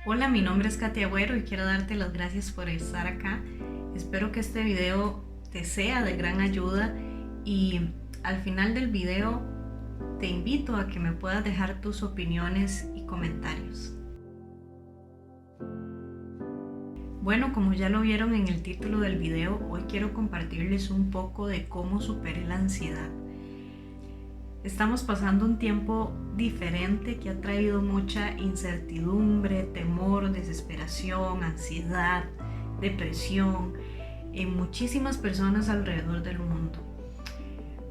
Hola, mi nombre es Katia Agüero y quiero darte las gracias por estar acá. Espero que este video te sea de gran ayuda y al final del video te invito a que me puedas dejar tus opiniones y comentarios. Bueno, como ya lo vieron en el título del video, hoy quiero compartirles un poco de cómo superé la ansiedad. Estamos pasando un tiempo diferente que ha traído mucha incertidumbre, temor, desesperación, ansiedad, depresión en muchísimas personas alrededor del mundo,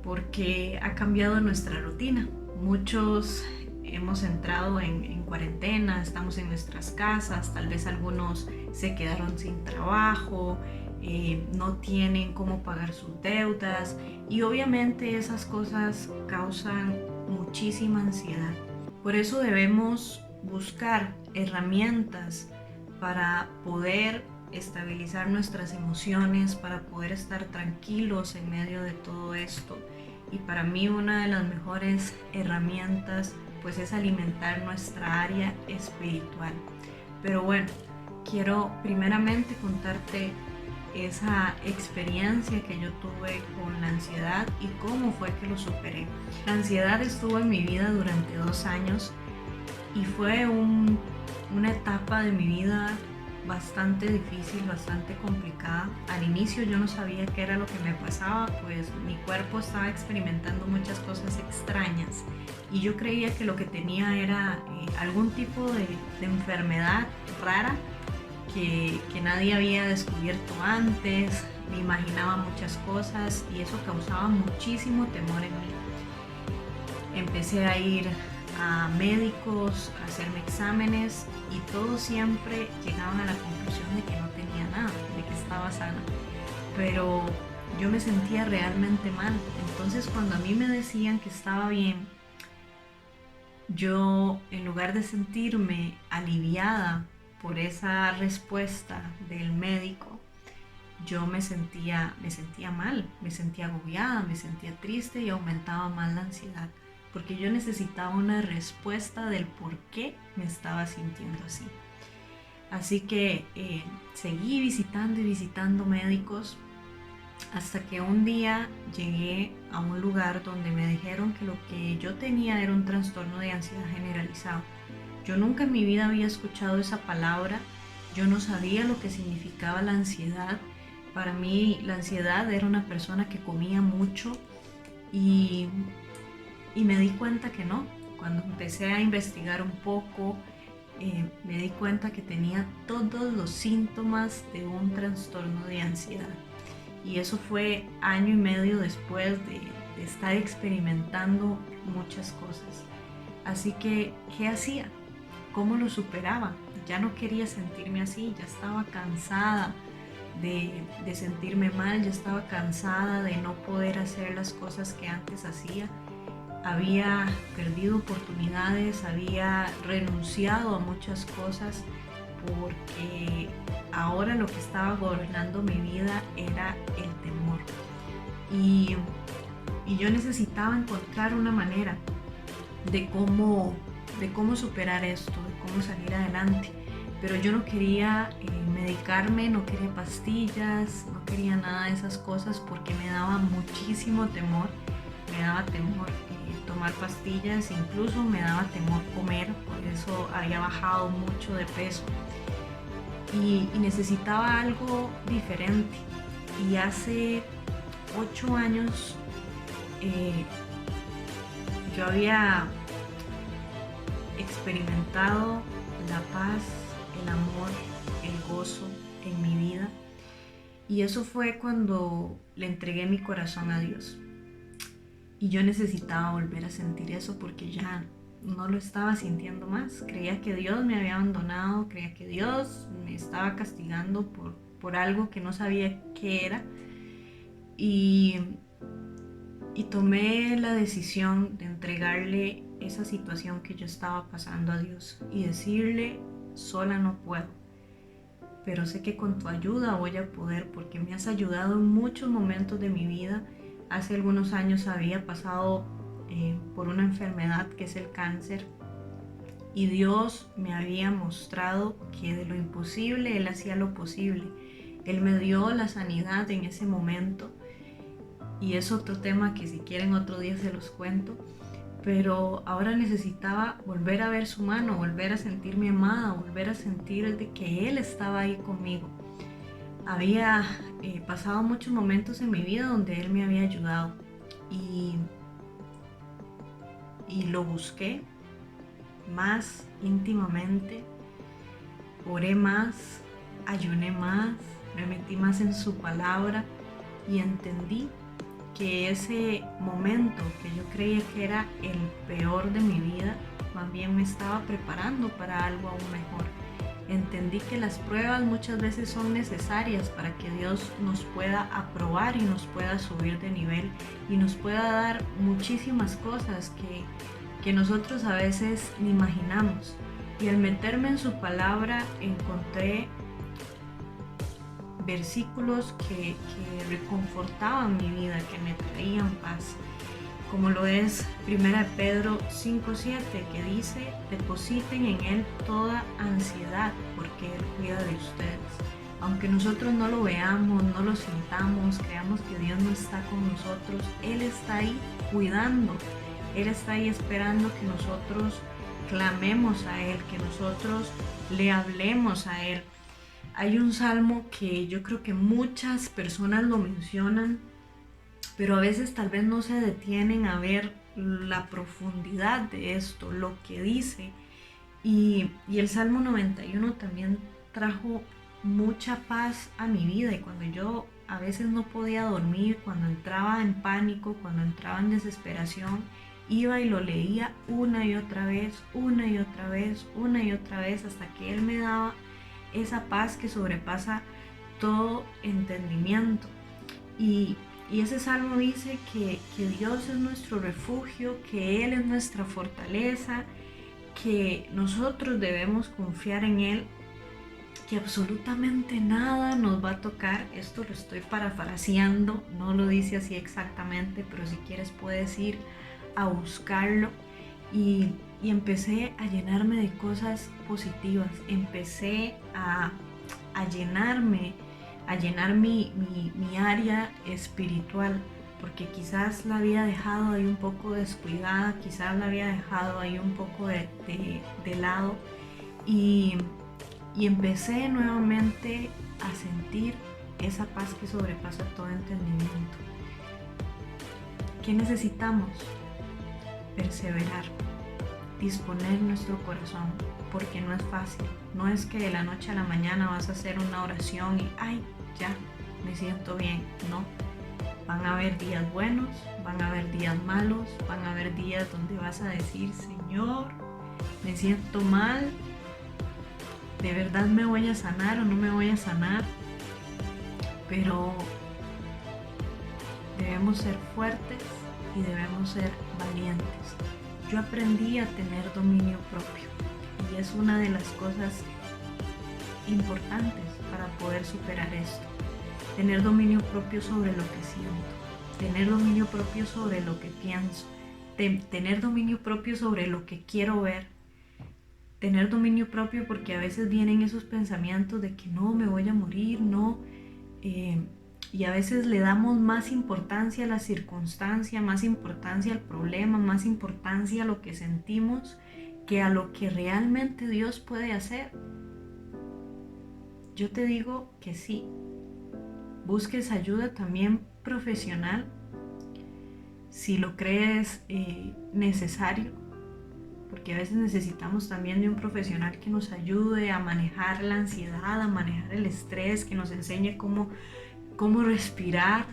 porque ha cambiado nuestra rutina. Muchos hemos entrado en cuarentena, estamos en nuestras casas, tal vez algunos se quedaron sin trabajo, no tienen cómo pagar sus deudas y obviamente esas cosas causan muchísima ansiedad. Por eso debemos buscar herramientas para poder estabilizar nuestras emociones, para poder estar tranquilos en medio de todo esto. Y para mí una de las mejores herramientas pues es alimentar nuestra área espiritual. Pero bueno, quiero primeramente contarte esa experiencia que yo tuve con la ansiedad y cómo fue que lo superé. La ansiedad estuvo en mi vida durante 2 años y fue una etapa de mi vida bastante difícil, bastante complicada. Al inicio yo no sabía qué era lo que me pasaba, pues mi cuerpo estaba experimentando muchas cosas extrañas y yo creía que lo que tenía era algún tipo de enfermedad rara que nadie había descubierto antes. Me imaginaba muchas cosas y eso causaba muchísimo temor en mí. Empecé a ir a médicos, a hacerme exámenes y todos siempre llegaban a la conclusión de que no tenía nada, de que estaba sana. Pero yo me sentía realmente mal. Entonces cuando a mí me decían que estaba bien, yo en lugar de sentirme aliviada por esa respuesta del médico, yo me sentía mal, me sentía agobiada, me sentía triste y aumentaba más la ansiedad, porque yo necesitaba una respuesta del por qué me estaba sintiendo así. Así que seguí visitando y visitando médicos hasta que un día llegué a un lugar donde me dijeron que lo que yo tenía era un trastorno de ansiedad generalizado. Yo nunca en mi vida había escuchado esa palabra, yo no sabía lo que significaba la ansiedad. Para mí la ansiedad era una persona que comía mucho y, y me di cuenta que no. Cuando empecé a investigar un poco, me di cuenta que tenía todos los síntomas de un trastorno de ansiedad. Y eso fue año y medio después de estar experimentando muchas cosas. Así que, ¿qué hacía? ¿Cómo lo superaba? Ya no quería sentirme así, ya estaba cansada de sentirme mal, ya estaba cansada de no poder hacer las cosas que antes hacía. Había perdido oportunidades, había renunciado a muchas cosas porque ahora lo que estaba gobernando mi vida era el temor. Y, y yo necesitaba encontrar una manera de cómo superar esto, de cómo salir adelante. Pero yo no quería medicarme, no quería pastillas, no quería nada de esas cosas porque me daba muchísimo temor. Me daba temor tomar pastillas, incluso me daba temor comer, por eso había bajado mucho de peso. Y necesitaba algo diferente. Y hace 8 años yo había experimentado la paz, el amor, el gozo en mi vida. Y eso fue cuando le entregué mi corazón a Dios. Y yo necesitaba volver a sentir eso porque ya no lo estaba sintiendo más. Creía que Dios me había abandonado, creía que Dios me estaba castigando por algo que no sabía qué era. Y tomé la decisión de entregarle esa situación que yo estaba pasando a Dios y decirle: sola no puedo, pero sé que con tu ayuda voy a poder, porque me has ayudado en muchos momentos de mi vida. Hace algunos años había pasado por una enfermedad que es el cáncer y Dios me había mostrado que de lo imposible Él hacía lo posible. Él me dio la sanidad en ese momento, y es otro tema que si quieren otro día se los cuento, pero ahora necesitaba volver a ver su mano, volver a sentirme amada, volver a sentir de que Él estaba ahí conmigo. Había pasado muchos momentos en mi vida donde Él me había ayudado, y lo busqué más íntimamente, oré más, ayuné más, me metí más en su palabra y entendí que ese momento que yo creía que era el peor de mi vida, más bien me estaba preparando para algo aún mejor. Entendí que las pruebas muchas veces son necesarias para que Dios nos pueda aprobar y nos pueda subir de nivel y nos pueda dar muchísimas cosas que nosotros a veces ni imaginamos. Y al meterme en su palabra encontré versículos que reconfortaban mi vida, que me traían paz, como lo es 1 Pedro 5:7, que dice: depositen en Él toda ansiedad, porque Él cuida de ustedes. Aunque nosotros no lo veamos, no lo sintamos, creamos que Dios no está con nosotros, Él está ahí cuidando, Él está ahí esperando que nosotros clamemos a Él, que nosotros le hablemos a Él. Hay un salmo que yo creo que muchas personas lo mencionan, pero a veces tal vez no se detienen a ver la profundidad de esto, lo que dice. Y el Salmo 91 también trajo mucha paz a mi vida, y cuando yo a veces no podía dormir, cuando entraba en pánico, cuando entraba en desesperación, iba y lo leía una y otra vez, una y otra vez, una y otra vez, hasta que Él me daba esa paz que sobrepasa todo entendimiento. Y ese salmo dice que Dios es nuestro refugio, que Él es nuestra fortaleza, que nosotros debemos confiar en Él, que absolutamente nada nos va a tocar. Esto lo estoy parafraseando, no lo dice así exactamente, pero si quieres puedes ir a buscarlo. Y empecé a llenarme de cosas positivas, empecé a llenarme, a llenar mi área espiritual, porque quizás la había dejado ahí un poco descuidada, quizás la había dejado ahí un poco de lado, y empecé nuevamente a sentir esa paz que sobrepasa todo entendimiento. ¿Qué necesitamos? Perseverar, disponer nuestro corazón, porque no es fácil. No es que de la noche a la mañana vas a hacer una oración y ¡ay! Ya, me siento bien. No, van a haber días buenos, van a haber días malos, van a haber días donde vas a decir: Señor, me siento mal, ¿de verdad me voy a sanar o no me voy a sanar? Pero debemos ser fuertes y debemos ser valientes. Yo aprendí a tener dominio propio, y es una de las cosas importantes para poder superar esto. Tener dominio propio sobre lo que siento, tener dominio propio sobre lo que pienso, tener dominio propio sobre lo que quiero ver, tener dominio propio porque a veces vienen esos pensamientos de que no, me voy a morir, no, y a veces le damos más importancia a la circunstancia, más importancia al problema, más importancia a lo que sentimos que a lo que realmente Dios puede hacer. Yo te digo que sí, busques ayuda también profesional si lo crees necesario, porque a veces necesitamos también de un profesional que nos ayude a manejar la ansiedad, a manejar el estrés, que nos enseñe cómo respirar,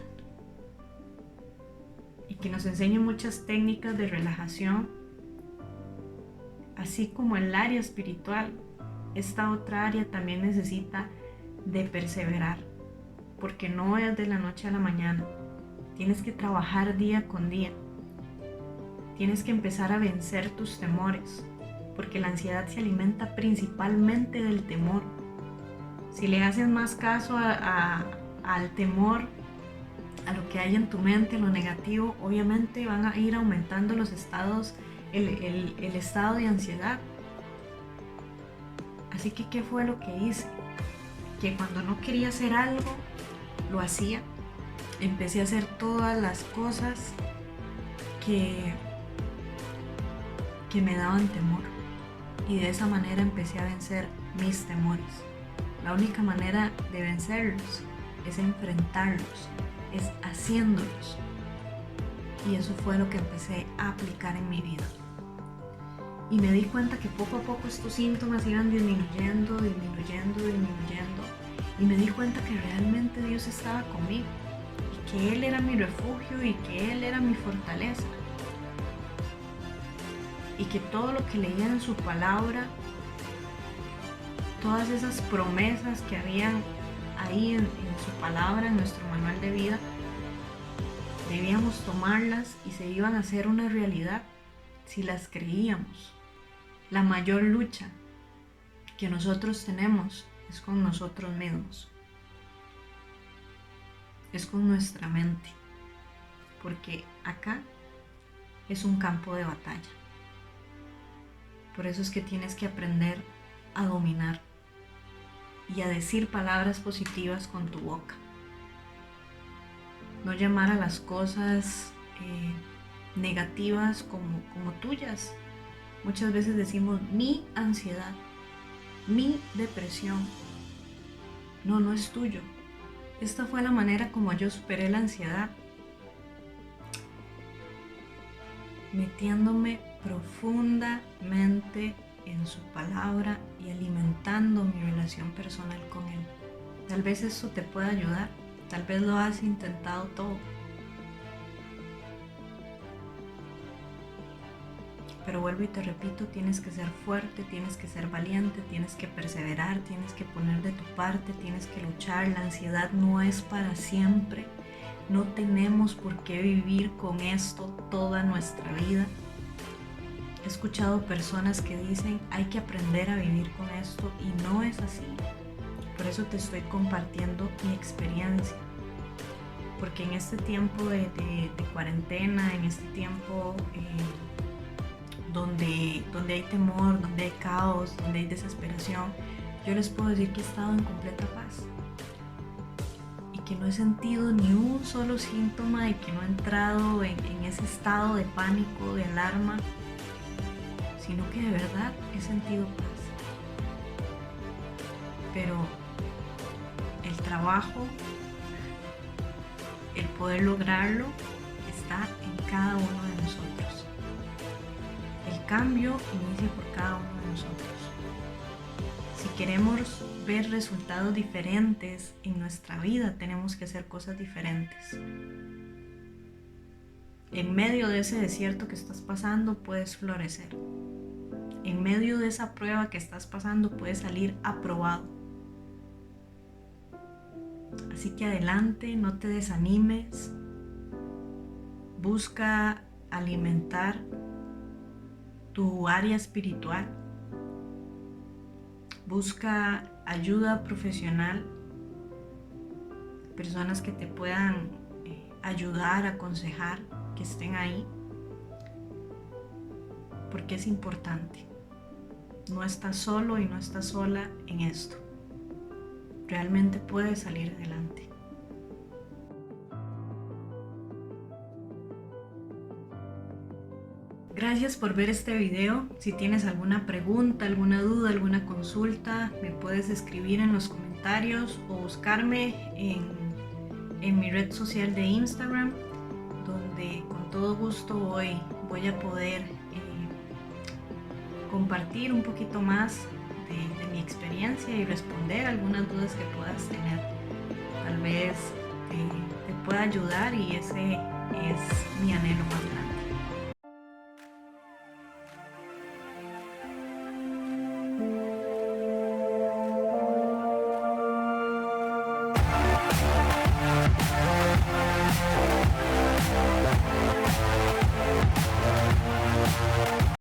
y que nos enseñe muchas técnicas de relajación. Así como el área espiritual, esta otra área también necesita de perseverar, porque no es de la noche a la mañana. Tienes que trabajar día con día. Tienes que empezar a vencer tus temores, porque la ansiedad se alimenta principalmente del temor. Si le haces más caso al temor, a lo que hay en tu mente, lo negativo, obviamente van a ir aumentando los estados, el estado de ansiedad. Así que, ¿qué fue lo que hice? Que cuando no quería hacer algo, lo hacía. Empecé a hacer todas las cosas que me daban temor. Y de esa manera empecé a vencer mis temores. La única manera de vencerlos es enfrentarlos, es haciéndolos. Y eso fue lo que empecé a aplicar en mi vida. Y me di cuenta que poco a poco estos síntomas iban disminuyendo. Y me di cuenta que realmente Dios estaba conmigo. Y que Él era mi refugio y que Él era mi fortaleza. Y que todo lo que leía en su palabra, todas esas promesas que habían ahí en su palabra, en nuestro manual de vida, debíamos tomarlas y se iban a hacer una realidad si las creíamos. La mayor lucha que nosotros tenemos es con nosotros mismos, es con nuestra mente, porque acá es un campo de batalla. Por eso es que tienes que aprender a dominar y a decir palabras positivas con tu boca. No llamar a las cosas negativas como tuyas. Muchas veces decimos mi ansiedad, mi depresión. No, no es tuyo. Esta fue la manera como yo superé la ansiedad. Metiéndome profundamente en su palabra y alimentando mi relación personal con Él. Tal vez eso te pueda ayudar, tal vez lo has intentado todo. Pero vuelvo y te repito, tienes que ser fuerte, tienes que ser valiente, tienes que perseverar, tienes que poner de tu parte, tienes que luchar. La ansiedad no es para siempre. No tenemos por qué vivir con esto toda nuestra vida. He escuchado personas que dicen hay que aprender a vivir con esto y no es así. Por eso te estoy compartiendo mi experiencia. Porque en este tiempo de cuarentena, en este tiempo donde hay temor, donde hay caos, donde hay desesperación, yo les puedo decir que he estado en completa paz. Que no he sentido ni un solo síntoma y que no he entrado en ese estado de pánico, de alarma, sino que de verdad he sentido paz. Pero el trabajo, el poder lograrlo, está en cada uno de nosotros. El cambio inicia por cada uno de nosotros. Si queremos ver resultados diferentes en nuestra vida, tenemos que hacer cosas diferentes. En medio de ese desierto que estás pasando, puedes florecer. En medio de esa prueba que estás pasando, puedes salir aprobado. Así que adelante, no te desanimes. Busca alimentar tu área espiritual. Busca ayuda profesional, personas que te puedan ayudar, aconsejar, que estén ahí, porque es importante. No estás solo y no estás sola en esto. Realmente puedes salir adelante. Gracias por ver este video. Si tienes alguna pregunta, alguna duda, alguna consulta, me puedes escribir en los comentarios o buscarme en mi red social de Instagram, donde con todo gusto voy a poder compartir un poquito más de mi experiencia y responder algunas dudas que puedas tener. Tal vez te pueda ayudar y ese es mi anhelo más grande.